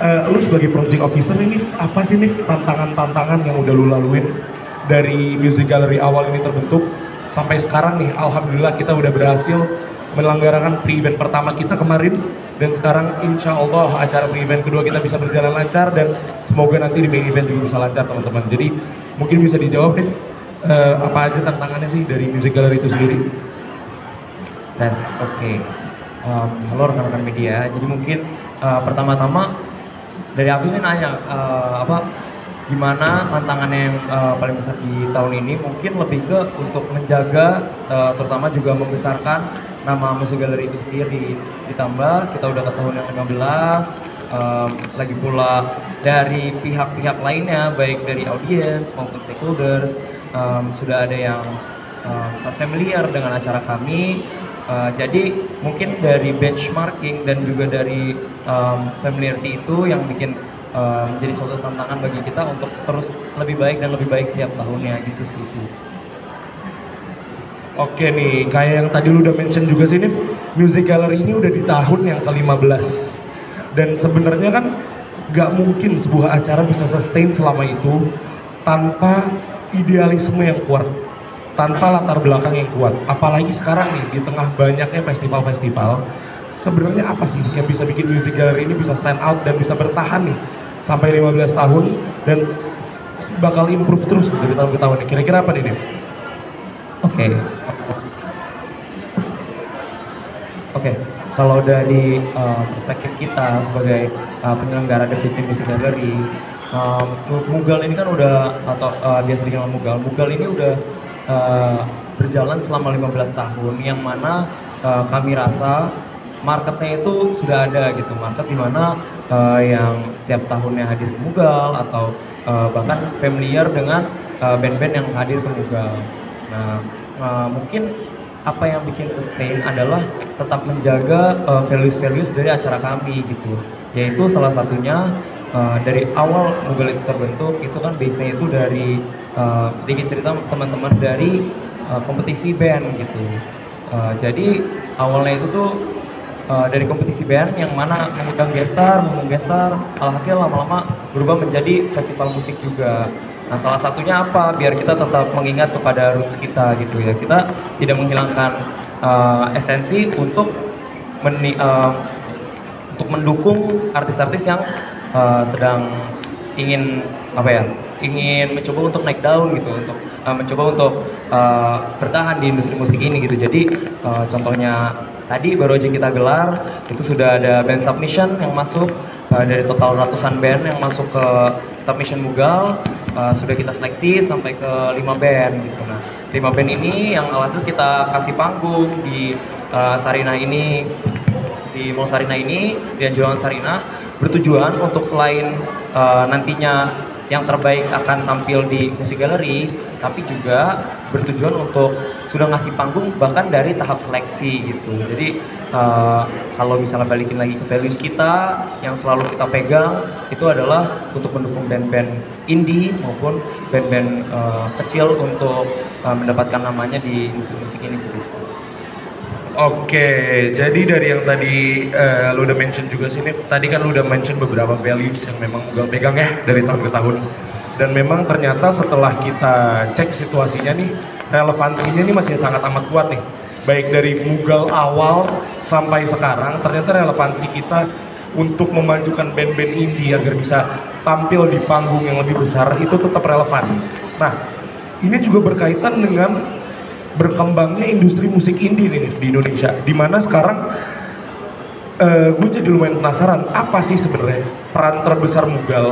Lu sebagai project officer ini apa sih nih tantangan-tantangan yang udah lu laluin dari Music Gallery awal ini terbentuk sampai sekarang nih, alhamdulillah kita udah berhasil melenggarakan pre-event pertama kita kemarin, dan sekarang insya Allah acara pre-event kedua kita bisa berjalan lancar, dan semoga nanti di main event juga bisa lancar teman-teman. Jadi mungkin bisa dijawab nih, apa aja tantangannya sih dari Music Gallery itu sendiri? Tes, oke. Halo rekan-rekan media. Jadi mungkin pertama-tama dari Afi ini nanya gimana tantangannya yang paling besar di tahun ini. Mungkin lebih ke untuk menjaga, terutama juga membesarkan nama Music Gallery itu sendiri. Ditambah kita udah ke tahun yang 15, lagi pula dari pihak-pihak lainnya, baik dari audiens maupun stakeholders, sudah ada yang familiar dengan acara kami. Jadi mungkin dari benchmarking dan juga dari familiarity itu yang bikin menjadi suatu tantangan bagi kita untuk terus lebih baik dan lebih baik tiap tahunnya gitu sih, Tis. Oke nih, kayak yang tadi lu udah mention juga sih Nif, Music Gallery ini udah di tahun yang ke-15. Dan sebenarnya kan gak mungkin sebuah acara bisa sustain selama itu tanpa idealisme yang kuat, tanpa latar belakang yang kuat. Apalagi sekarang nih, di tengah banyaknya festival-festival, sebenarnya apa sih yang bisa bikin Music Gallery ini bisa stand out dan bisa bertahan nih sampai 15 tahun dan bakal improve terus dari tahun ke tahun nih? Kira-kira apa nih, Dev? Oke. Oke, kalau dari perspektif kita sebagai penyelenggara The 15 Music Gallery, Mugal ini kan udah, atau biasa dikenal Mugal. Mugal ini udah berjalan selama 15 tahun, yang mana kami rasa marketnya itu sudah ada gitu. Market dimana yang setiap tahunnya hadir ke Mugal, atau bahkan familiar dengan band-band yang hadir ke Mugal. Nah, mungkin apa yang bikin sustain adalah tetap menjaga values-values dari acara kami gitu. Yaitu salah satunya dari awal Mugal itu terbentuk, itu kan base-nya itu dari sedikit cerita teman-teman dari kompetisi band gitu. Jadi awalnya itu tuh dari kompetisi band yang mana mengundang gestar, alhasil lama-lama berubah menjadi festival musik juga. Nah, salah satunya apa? Biar kita tetap mengingat kepada roots kita gitu ya. Kita tidak menghilangkan esensi untuk untuk mendukung artis-artis yang sedang ingin ingin mencoba untuk naik daun gitu, untuk mencoba untuk bertahan di industri musik ini gitu. Jadi contohnya tadi baru aja kita gelar, itu sudah ada band submission yang masuk, dari total ratusan band yang masuk ke submission Mugal, sudah kita seleksi sampai ke 5 band gitu. Nah, 5 band ini yang alhasil kita kasih panggung di Sarinah ini, di Mall Sarinah ini, di Anjuran Sarinah, bertujuan untuk selain nantinya yang terbaik akan tampil di Music Gallery, tapi juga bertujuan untuk sudah ngasih panggung bahkan dari tahap seleksi gitu. Jadi kalau misalnya balikin lagi ke values kita yang selalu kita pegang, itu adalah untuk mendukung band-band indie maupun band-band kecil untuk mendapatkan namanya di industri musik ini sebisa. Oke, jadi dari yang tadi lu udah mention juga sini, tadi kan lu udah mention beberapa values yang memang Mugal pegang ya dari tahun ke tahun. Dan memang ternyata setelah kita cek situasinya nih, relevansinya nih masih sangat amat kuat nih. Baik dari Mugal awal sampai sekarang, ternyata relevansi kita untuk memajukan band-band indie agar bisa tampil di panggung yang lebih besar itu tetap relevan. Nah, ini juga berkaitan dengan berkembangnya industri musik indie nih di Indonesia, dimana sekarang gue jadi lumayan penasaran apa sih sebenarnya peran terbesar Mugal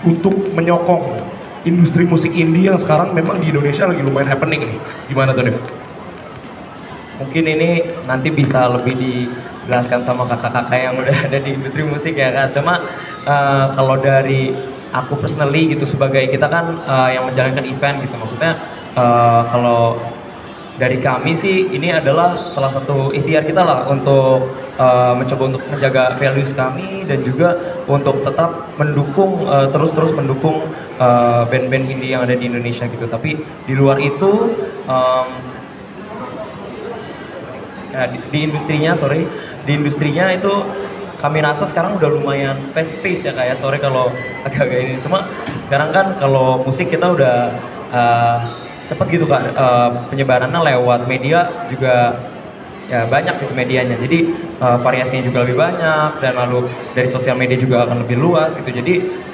untuk menyokong industri musik indie yang sekarang memang di Indonesia lagi lumayan happening nih. Gimana tuh, Dev? Mungkin ini nanti bisa lebih dijelaskan sama kakak-kakak yang udah ada di industri musik ya Kak. Cuma kalau dari aku personally gitu, sebagai kita kan yang menjalankan event gitu, maksudnya kalau dari kami sih ini adalah salah satu ikhtiar kita lah untuk mencoba untuk menjaga values kami dan juga untuk tetap mendukung, terus-terus mendukung band-band indie yang ada di Indonesia gitu. Tapi di luar itu di industrinya itu kami rasa sekarang udah lumayan fast pace ya kayak sore kalau agak-agak ini. Cuma sekarang kan kalau musik kita udah cepet gitu Kak, penyebarannya lewat media juga ya banyak gitu medianya. Jadi variasinya juga lebih banyak dan lalu dari sosial media juga akan lebih luas gitu. Jadi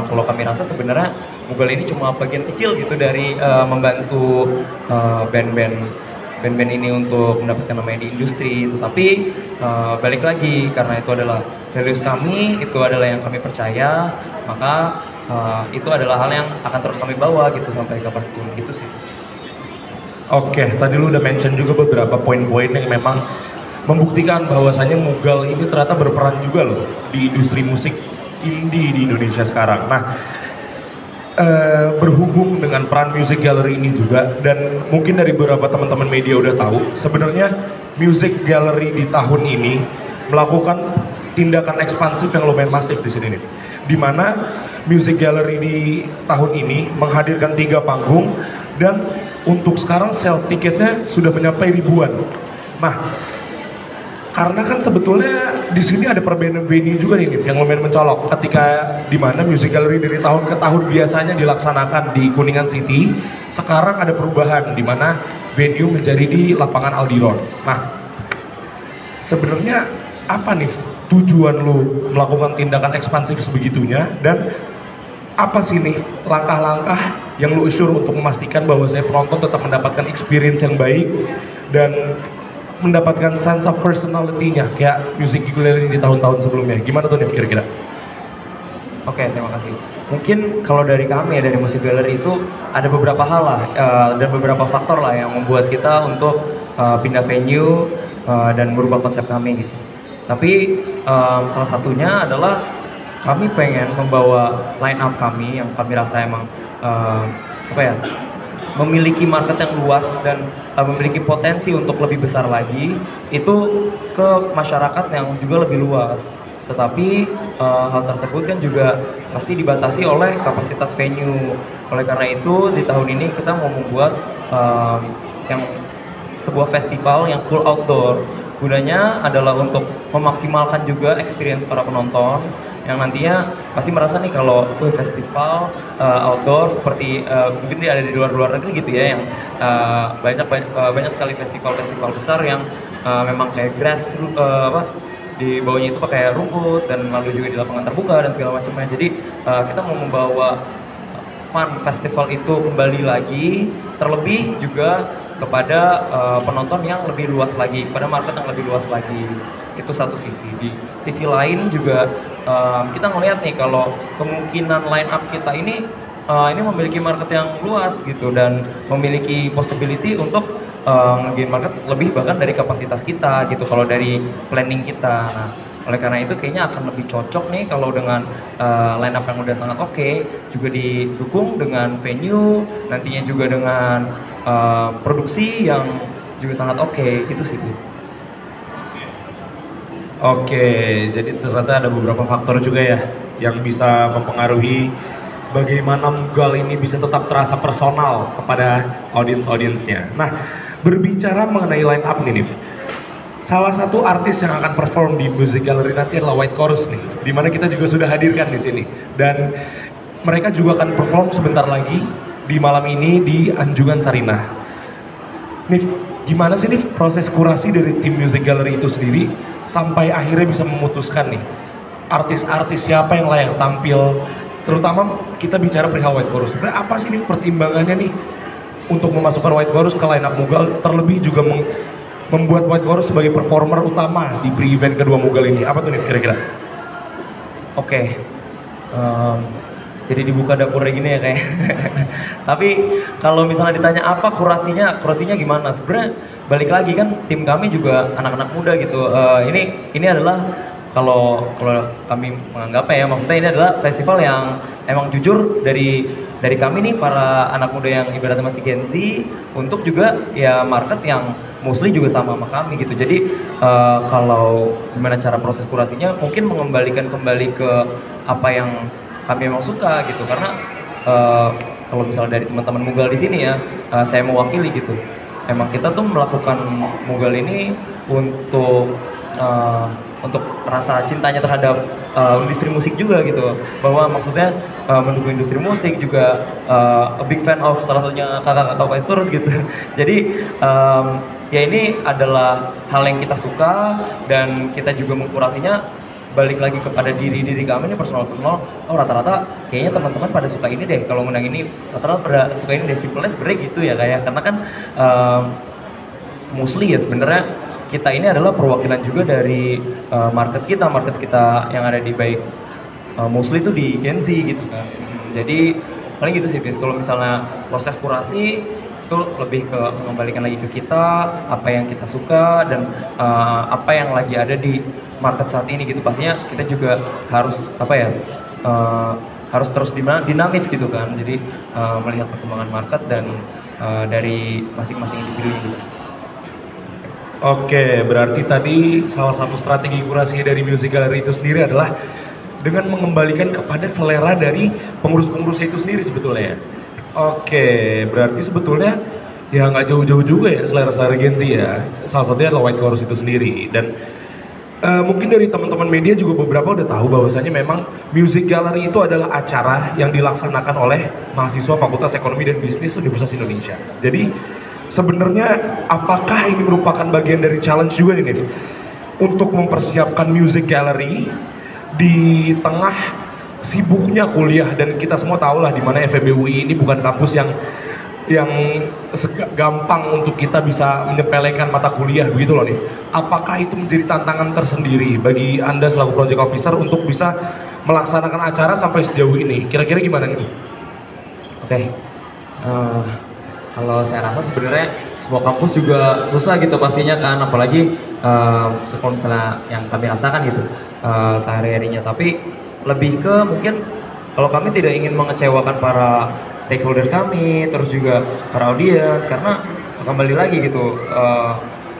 kalau kami rasa sebenarnya Google ini cuma bagian kecil gitu dari membantu band-band ini untuk mendapatkan namanya di industri. Tetapi balik lagi karena itu adalah values kami, itu adalah yang kami percaya, maka itu adalah hal yang akan terus kami bawa gitu sampai kapanpun gitu sih. Oke, tadi lu udah mention juga beberapa poin-poin yang memang membuktikan bahwasannya Mughal ini ternyata berperan juga loh di industri musik indie di Indonesia sekarang. Nah, berhubung dengan peran Music Gallery ini juga, dan mungkin dari beberapa teman-teman media udah tahu, sebenarnya Music Gallery di tahun ini melakukan tindakan ekspansif yang lumayan masif di sini nih. Dimana Music Gallery di tahun ini menghadirkan 3 panggung dan untuk sekarang sales tiketnya sudah mencapai ribuan. Nah, karena kan sebetulnya di sini ada perbedaan venue juga nih Nif, yang lumayan mencolok ketika di mana Music Gallery dari tahun ke tahun biasanya dilaksanakan di Kuningan City, sekarang ada perubahan di mana venue menjadi di lapangan Aldiron. Nah, sebenarnya apa nih tujuan lu melakukan tindakan ekspansif sebegitunya, dan apa sih nih langkah-langkah yang lu assure untuk memastikan bahwa saya penonton tetap mendapatkan experience yang baik dan mendapatkan sense of personality-nya kayak Music Gallery di tahun-tahun sebelumnya? Gimana tuh Nif kira-kira? Oke, terima kasih. Mungkin kalau dari kami ya, dari Music Gallery itu ada beberapa hal lah dan beberapa faktor lah yang membuat kita untuk pindah venue dan merubah konsep kami gitu. Tapi salah satunya adalah kami pengen membawa line up kami yang kami rasa emang memiliki market yang luas dan memiliki potensi untuk lebih besar lagi itu ke masyarakat yang juga lebih luas. Tetapi hal tersebut kan juga pasti dibatasi oleh kapasitas venue. Oleh karena itu di tahun ini kita mau membuat yang sebuah festival yang full outdoor. Gunanya adalah untuk memaksimalkan juga experience para penonton yang nantinya pasti merasa nih kalau festival outdoor seperti mungkin dia ada di luar negeri gitu ya, yang banyak sekali festival-festival besar yang memang kayak grass di bawahnya itu pakai rumput dan lalu juga di lapangan terbuka dan segala macamnya. Jadi kita mau membawa fun festival itu kembali lagi, terlebih juga kepada penonton yang lebih luas lagi, kepada market yang lebih luas lagi. Itu satu sisi. Di sisi lain juga kita ngelihat nih kalau kemungkinan line up kita ini memiliki market yang luas gitu dan memiliki possibility untuk nge-gain market lebih bahkan dari kapasitas kita gitu kalau dari planning kita. Nah, oleh karena itu kayaknya akan lebih cocok nih kalau dengan line up yang udah sangat oke, juga didukung dengan venue, nantinya juga dengan produksi yang juga sangat oke, gitu sih guys. Oke, jadi ternyata ada beberapa faktor juga ya yang bisa mempengaruhi bagaimana Mughal ini bisa tetap terasa personal kepada audiensnya. Nah, berbicara mengenai line up nih Nif, salah satu artis yang akan perform di Music Gallery nanti adalah White Chorus nih, dimana kita juga sudah hadirkan di sini, dan mereka juga akan perform sebentar lagi di malam ini di Anjungan Sarinah. Nif, gimana sih Nif proses kurasi dari tim Music Gallery itu sendiri sampai akhirnya bisa memutuskan nih artis-artis siapa yang layak tampil, terutama kita bicara perihal White Chorus. Sebenarnya apa sih Nif pertimbangannya nih untuk memasukkan White Chorus ke line up Mughal, terlebih juga membuat White Chorus sebagai performer utama di pre-event kedua Mughal ini? Apa tuh Nif kira-kira? Oke, jadi dibuka dapurnya gini ya kayak. Tapi kalau misalnya ditanya apa kurasinya gimana? Sebenarnya balik lagi kan tim kami juga anak-anak muda gitu. Ini adalah kalau kami menganggapnya ya, maksudnya ini adalah festival yang emang jujur dari kami nih para anak muda yang ibaratnya masih Gen Z, untuk juga ya market yang mostly juga sama kami gitu. Jadi kalau gimana cara proses kurasinya, mungkin mengembalikan kembali ke apa yang kami memang suka gitu, karena kalau misalnya dari teman-teman Mughal di sini ya, saya mewakili gitu. emang kita tuh melakukan Mugal ini untuk rasa cintanya terhadap industri musik juga gitu, bahwa maksudnya mendukung industri musik juga, a big fan of salah satunya kakak-kakak White Tours gitu. Jadi ya ini adalah hal yang kita suka dan kita juga mengkurasinya balik lagi kepada diri kami ini personal. Oh, rata-rata kayaknya teman-teman pada suka ini deh, kalau ngundang ini rata-rata pada suka ini deh, simpelnya sebenarnya gitu ya, kayak karena kan mostly ya sebenarnya kita ini adalah perwakilan juga dari market kita yang ada di baik mostly itu di Gen Z gitu kan. Jadi paling gitu sih Fis, kalau misalnya proses kurasi itu lebih ke mengembalikan lagi ke kita apa yang kita suka dan apa yang lagi ada di market saat ini gitu. Pastinya kita juga harus apa ya, harus terus dinamis gitu kan. Jadi melihat perkembangan market dan dari masing-masing individu gitu. Oke, berarti tadi salah satu strategi kurasi dari Music Gallery itu sendiri adalah dengan mengembalikan kepada selera dari pengurus-pengurusnya itu sendiri sebetulnya ya. Oke, berarti sebetulnya ya nggak jauh-jauh juga ya selera-selera Gen Z ya. Salah satunya adalah White Chorus itu sendiri. Dan mungkin dari teman-teman media juga beberapa udah tahu bahwasanya memang Music Gallery itu adalah acara yang dilaksanakan oleh mahasiswa Fakultas Ekonomi dan Bisnis Universitas Indonesia. Jadi sebenarnya apakah ini merupakan bagian dari challenge juga nih, Nif? Untuk mempersiapkan Music Gallery di tengah sibuknya kuliah, dan kita semua tahu lah di mana FEB UI ini bukan kampus yang gampang untuk kita bisa menyepelekan mata kuliah begitu loh, Nif. Apakah itu menjadi tantangan tersendiri bagi Anda selaku project officer untuk bisa melaksanakan acara sampai sejauh ini? Kira-kira gimana, Nif? Oke. Kalau saya rasa sebenarnya semua kampus juga susah gitu pastinya kan, apalagi kalau misalnya yang kami rasakan gitu sehari-harinya. Tapi lebih ke mungkin kalau kami tidak ingin mengecewakan para stakeholders kami, terus juga para audiens, karena kembali lagi gitu,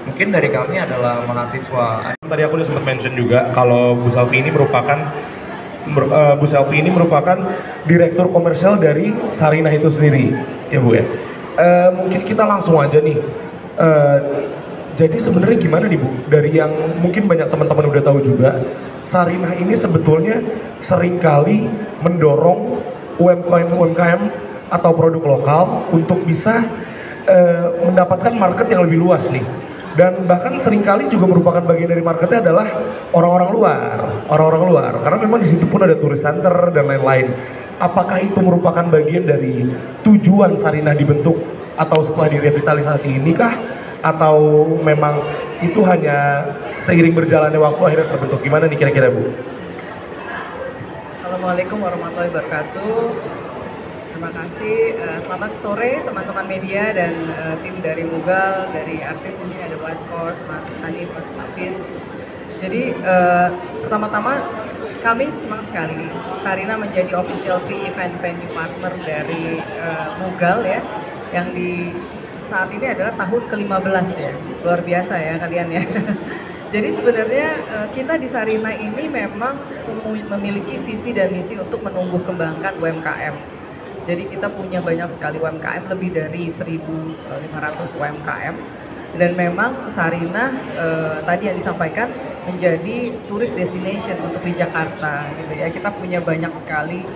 mungkin dari kami adalah mahasiswa. Tadi aku udah sempat mention juga kalau Bu Selvi ini merupakan direktur komersial dari Sarinah itu sendiri, ya Bu ya. Mungkin kita langsung aja nih. Jadi sebenarnya gimana nih Bu? Dari yang mungkin banyak teman-teman udah tahu juga, Sarinah ini sebetulnya seringkali mendorong UMKM atau produk lokal untuk bisa mendapatkan market yang lebih luas nih. Dan bahkan seringkali juga merupakan bagian dari marketnya adalah orang-orang luar, karena memang di situ pun ada turis center dan lain-lain. Apakah itu merupakan bagian dari tujuan Sarinah dibentuk atau setelah direvitalisasi ini kah? Atau memang itu hanya seiring berjalannya waktu akhirnya terbentuk? Gimana nih kira-kira Bu? Assalamualaikum warahmatullahi wabarakatuh. Terima kasih. Selamat sore teman-teman media dan tim dari Mugal, dari artis ini ada White Chorus, Mas Hanif, Mas Hafiz. Jadi pertama-tama kami senang sekali Sarinah menjadi official pre-event venue partner dari Mugal ya, yang di saat ini adalah tahun ke-15 ya, luar biasa ya kalian ya. Jadi sebenarnya kita di Sarinah ini memang memiliki visi dan misi untuk menumbuh kembangkan UMKM. Jadi kita punya banyak sekali UMKM, lebih dari 1.500 UMKM. Dan memang Sarinah tadi yang disampaikan menjadi tourist destination untuk di Jakarta gitu ya. Kita punya banyak sekali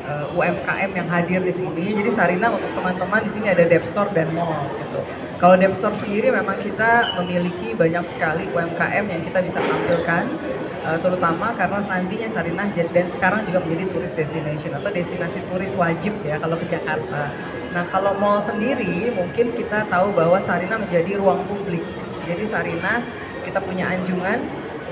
UMKM yang hadir di sini. Jadi Sarinah untuk teman-teman di sini ada Depstore dan mall gitu. Kalau Depstore sendiri memang kita memiliki banyak sekali UMKM yang kita bisa tampilkan, terutama karena nantinya Sarinah dan sekarang juga menjadi tourist destination atau destinasi turis wajib ya kalau ke Jakarta. Nah kalau mall sendiri mungkin kita tahu bahwa Sarinah menjadi ruang publik. Jadi Sarinah kita punya anjungan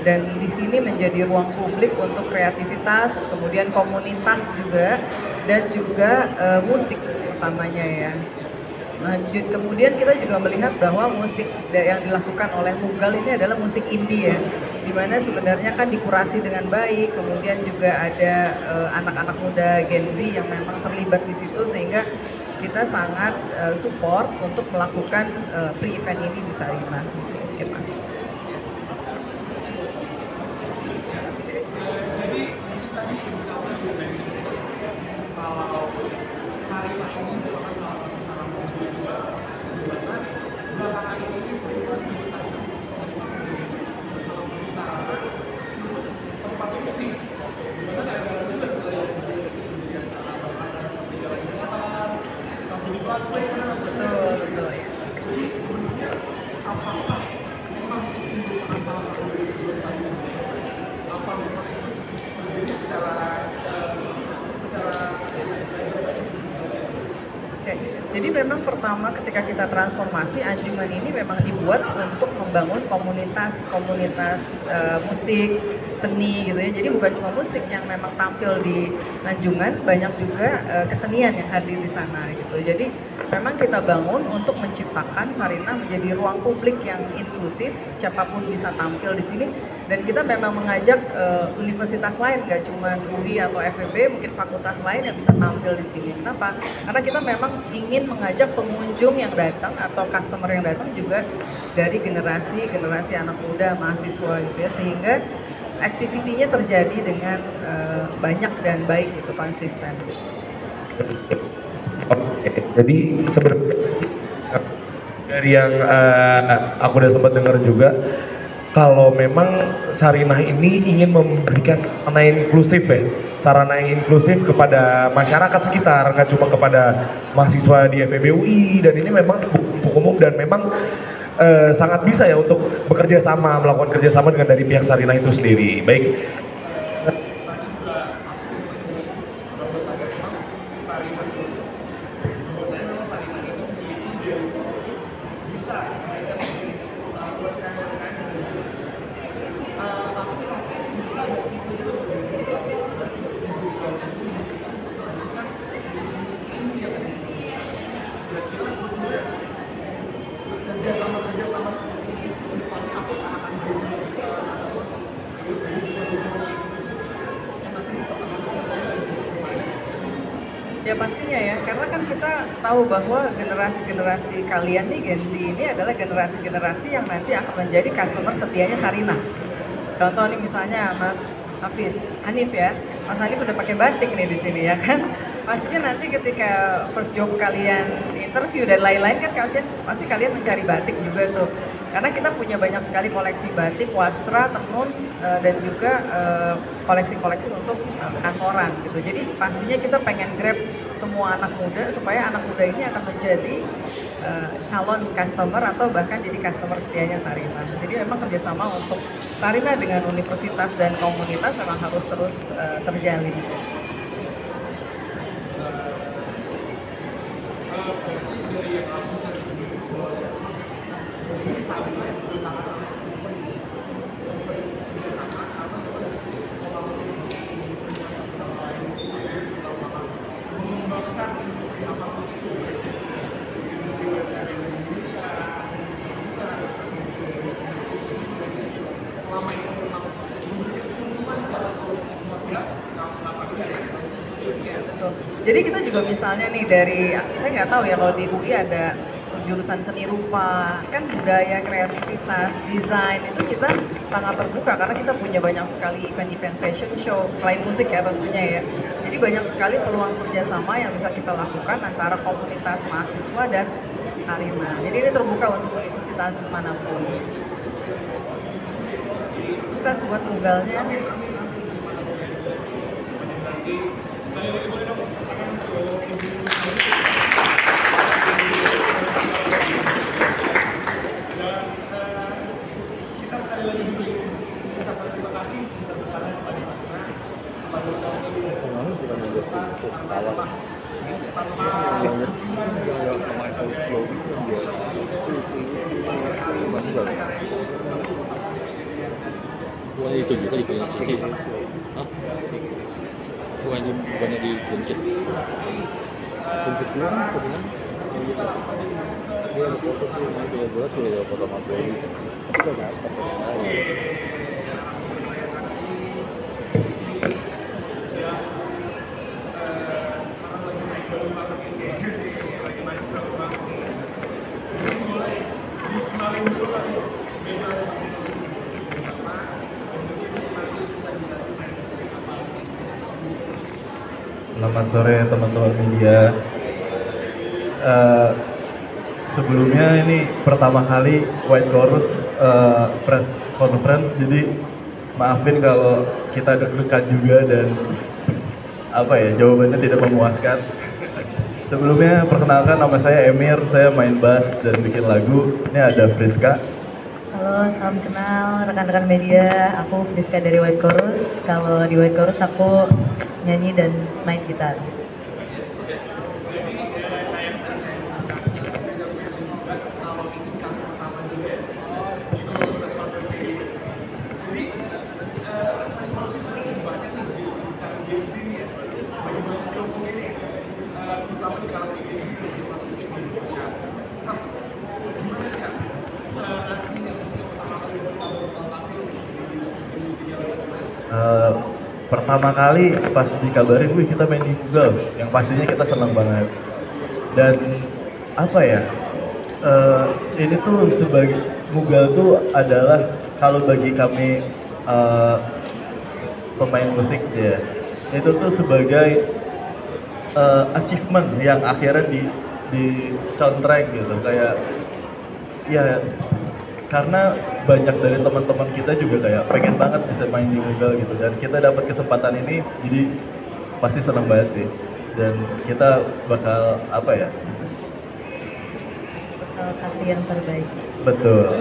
dan di sini menjadi ruang publik untuk kreativitas, kemudian komunitas juga dan juga musik utamanya ya. Lanjut, kemudian kita juga melihat bahwa musik yang dilakukan oleh Mugal ini adalah musik indie ya, dimana sebenarnya kan dikurasi dengan baik, kemudian juga ada anak-anak muda Gen Z yang memang terlibat di situ, sehingga kita sangat support untuk melakukan pre-event ini di Sarinah. Mungkin Mas. Jadi tadi kalau Sarinah ini merupakan salah satu sarana juga Betul, betul ya. Oke, jadi memang pertama ketika kita transformasi, Anjungan ini memang dibuat untuk membangun komunitas musik, seni gitu ya. Jadi bukan cuma musik yang memang tampil di Anjungan, banyak juga kesenian yang hadir di sana gitu. Jadi memang kita bangun untuk menciptakan Sarinah menjadi ruang publik yang inklusif, siapapun bisa tampil di sini. Dan kita memang mengajak universitas lain, nggak cuma UI atau FEB, mungkin fakultas lain yang bisa tampil di sini. Kenapa? Karena kita memang ingin mengajak pengunjung yang datang atau customer yang datang juga dari generasi anak muda, mahasiswa gitu ya, sehingga aktivitinya terjadi dengan banyak dan baik gitu, konsisten. Oke, jadi sebenarnya dari yang aku udah sempat dengar juga, kalau memang Sarinah ini ingin memberikan sarana yang inklusif ya, sarana yang inklusif kepada masyarakat sekitar, nggak cuma kepada mahasiswa di FEB UI, dan ini memang untuk umum dan memang sangat bisa ya untuk bekerja sama, melakukan kerjasama dengan dari pihak Sarinah itu sendiri. Baik. Ya pastinya ya, karena kan kita tahu bahwa generasi-generasi kalian nih Gen Z ini adalah generasi-generasi yang nanti akan menjadi customer setianya Sarinah. Contoh nih misalnya Mas Hanif ya, Mas Hanif udah pakai batik nih di sini ya kan. Pastinya nanti ketika first job kalian interview dan lain-lain kan pasti kalian mencari batik juga tuh. Karena kita punya banyak sekali koleksi batik, wastra, tenun, dan juga koleksi-koleksi untuk kantoran gitu. Jadi pastinya kita pengen grab semua anak muda supaya anak muda ini akan menjadi calon customer atau bahkan jadi customer setianya Sarinah. Jadi memang kerjasama untuk Sarinah dengan universitas dan komunitas memang harus terus terjalin. Ya, betul. Jadi kita juga misalnya nih saya nggak tahu ya kalau di UI ada jurusan seni rupa, kan budaya, kreativitas, desain itu kita sangat terbuka karena kita punya banyak sekali event-event fashion show, selain musik ya tentunya ya. Jadi banyak sekali peluang kerjasama yang bisa kita lakukan antara komunitas mahasiswa dan Sarinah. Jadi ini terbuka untuk universitas manapun. Sukses buat Mugalnya. Bukannya itu juga di Banyak City? Hah? Bukannya di Buncit? Buncit dulu kan aku bilang dia ada foto tuh, dia jelas sudah ada foto materi gitu. Tapi gak dapet Selamat sore teman-teman media. Sebelumnya ini pertama kali White Chorus press conference, jadi maafin kalau kita deg-degan juga dan jawabannya tidak memuaskan. Sebelumnya perkenalkan nama saya Emir, saya main bass dan bikin lagu. Ini ada Friska. Halo, salam kenal rekan-rekan media. Aku Friska dari White Chorus. Kalau di White Chorus aku nyanyi dan main gitar. Eh, Pertama kali pas dikabarin, wih kita main di Google, yang pastinya kita senang banget. Dan apa ya, ini tuh sebagai Google tuh adalah kalau bagi kami pemain musik ya, itu tuh sebagai achievement yang akhirnya di soundtrack gitu, kayak ya karena banyak dari teman-teman kita juga kayak pengen banget bisa main di Google gitu, dan kita dapat kesempatan ini jadi pasti senang banget sih, dan kita bakal apa ya, Kasih yang terbaik. betul.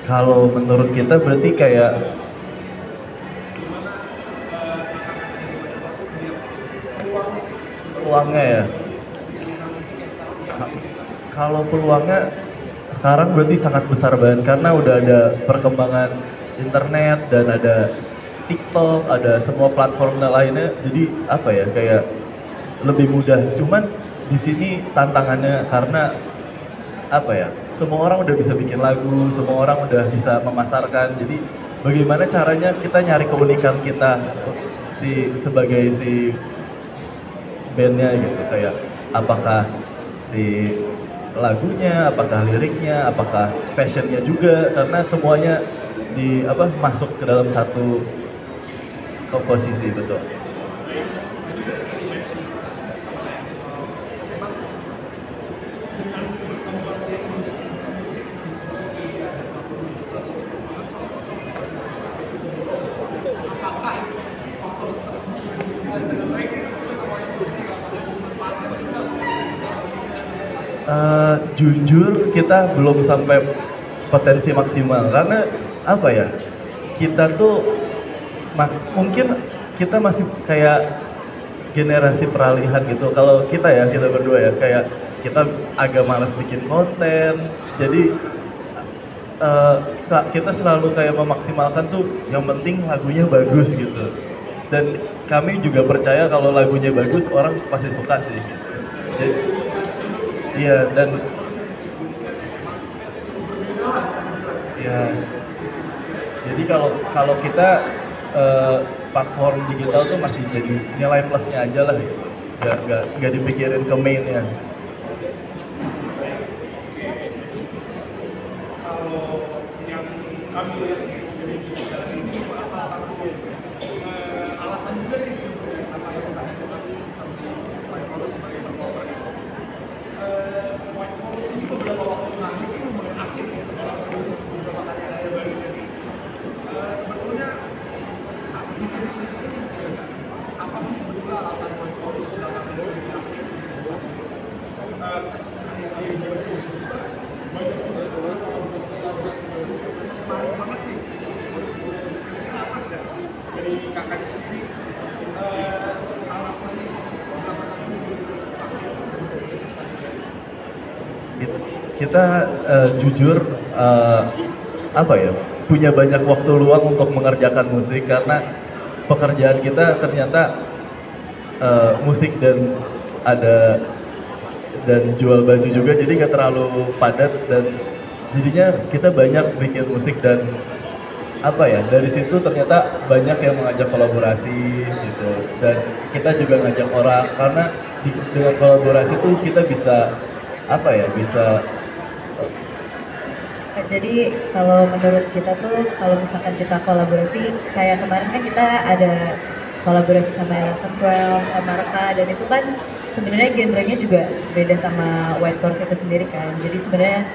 Kalau menurut kita berarti kayak peluangnya ya. Kalau peluangnya sekarang berarti sangat besar banget karena udah ada perkembangan internet dan ada TikTok, ada semua platform lainnya. Jadi apa ya, kayak lebih mudah. Cuman di sini tantangannya karena apa ya, semua orang udah bisa bikin lagu, semua orang udah bisa memasarkan. Jadi bagaimana caranya kita nyari keunikan kita sebagai si bandnya gitu, kayak apakah si lagunya, apakah liriknya, apakah fashionnya juga, karena semuanya masuk ke dalam satu komposisi. Betul. Jujur kita belum sampai potensi maksimal karena apa ya, kita tuh mungkin kita masih kayak generasi peralihan gitu. Kalau kita berdua ya, kayak kita agak malas bikin konten, jadi kita selalu kayak memaksimalkan tuh yang penting lagunya bagus gitu, dan kami juga percaya kalau lagunya bagus orang pasti suka sih gitu. Jadi, iya, dan ya, jadi kalau kita platform digital tuh masih jadi nilai plusnya aja lah gitu. Nggak dipikirin ke mainnya. Kita jujur apa ya, punya banyak waktu luang untuk mengerjakan musik karena pekerjaan kita ternyata musik dan jual baju juga, jadi nggak terlalu padat, dan jadinya kita banyak bikin musik. Dan apa ya, dari situ ternyata banyak yang mengajak kolaborasi gitu, dan kita juga ngajak orang karena dengan kolaborasi tuh kita bisa apa ya bisa Jadi kalau menurut kita tuh kalau misalkan kita kolaborasi kayak kemarin kan kita ada kolaborasi sama Eleven 12 sama Reka dan itu kan sebenarnya genrenya juga beda sama White Chorus itu sendiri kan. Jadi sebenarnya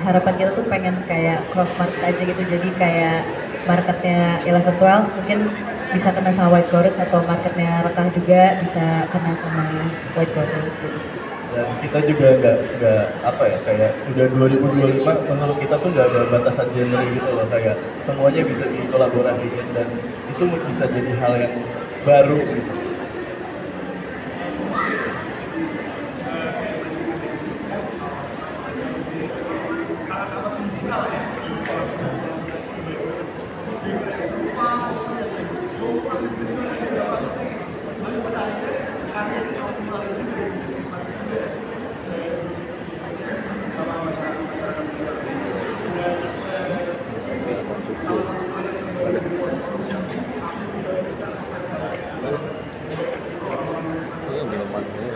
harapan kita tuh pengen kayak cross market aja gitu. Jadi kayak marketnya Eleven 12 mungkin bisa kena sama White Chorus atau marketnya Reka juga bisa kena sama White Chorus gitu sih. dan kita juga nggak apa ya kayak udah 2025 menurut kita tuh nggak ada batasan genre gitu loh kayak semuanya bisa dikolaborasikan dan itu bisa jadi hal yang baru gitu. Ini minuman ini.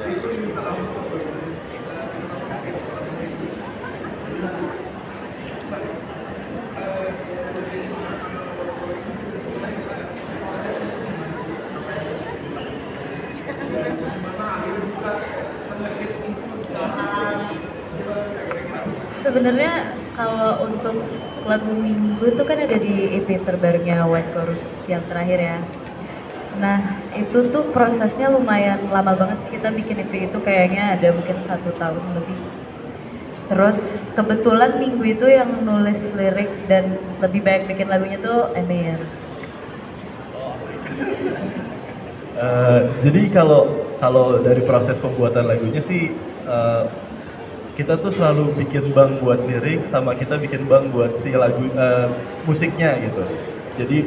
Sebenarnya kalau untuk lagu Minggu tuh kan ada di EP terbarunya White Chorus yang terakhir ya. Nah itu tuh prosesnya lumayan lama banget sih kita bikin EP itu kayaknya ada mungkin 1 tahun lebih. Terus kebetulan Minggu itu yang nulis lirik dan lebih banyak bikin lagunya tuh Emir. Jadi kalau dari proses pembuatan lagunya sih kita tuh selalu bikin bank buat lirik sama kita bikin bank buat si lagu musiknya gitu. Jadi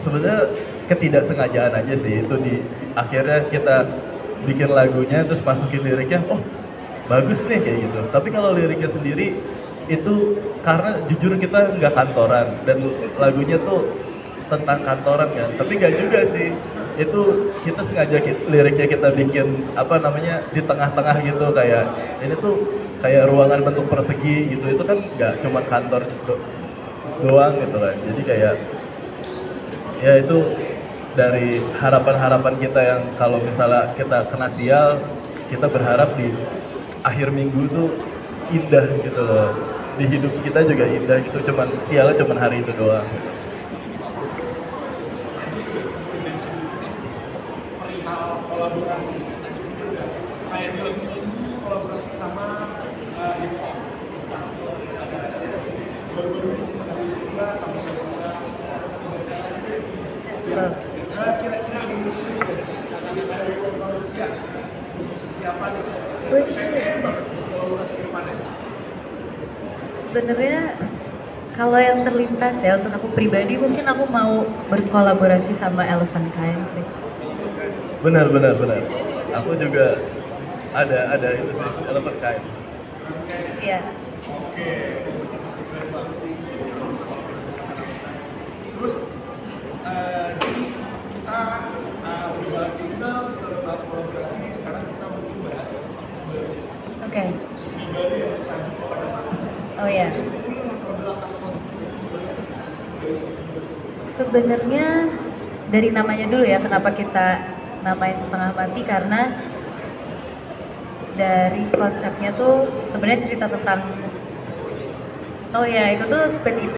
sebenarnya ketidaksengajaan aja sih itu akhirnya kita bikin lagunya terus masukin liriknya, oh bagus nih kayak gitu. Tapi kalau liriknya sendiri itu karena jujur kita nggak kantoran dan lagunya tuh tentang kantoran kan, tapi nggak juga sih. Itu kita sengaja liriknya kita bikin apa namanya di tengah-tengah gitu kayak ini tuh kayak ruangan bentuk persegi gitu. Itu kan nggak cuma kantor doang gitu kan. Jadi kayak ya itu dari harapan-harapan kita yang kalau misalnya kita kena sial, kita berharap di akhir minggu tuh indah gitu loh. Di hidup kita juga indah gitu, cuman sialnya cuman hari itu doang. Kolaborasi kayak di lagu ini kolaborasi sama hip hop baru-baru ini sama juga sama Betul. kira-kira ada musisi siapa nih Wishes. kolaborasi kemana Sebenarnya kalau yang terlintas ya untuk aku pribadi mungkin aku mau berkolaborasi sama Elephant Kind sih. Benar. Aku juga ada itu sih, Elephant Kind. Iya. Terus jadi kita udah bahas single, kita udah bahas kolaborasi, sekarang kita mungkin bahas Oke. Minggu yang lanjut sekarang. Oh ya. Sebenarnya dari namanya dulu ya, kenapa kita namain Setengah Mati, karena dari konsepnya tuh sebenarnya cerita tentang, oh ya itu tuh split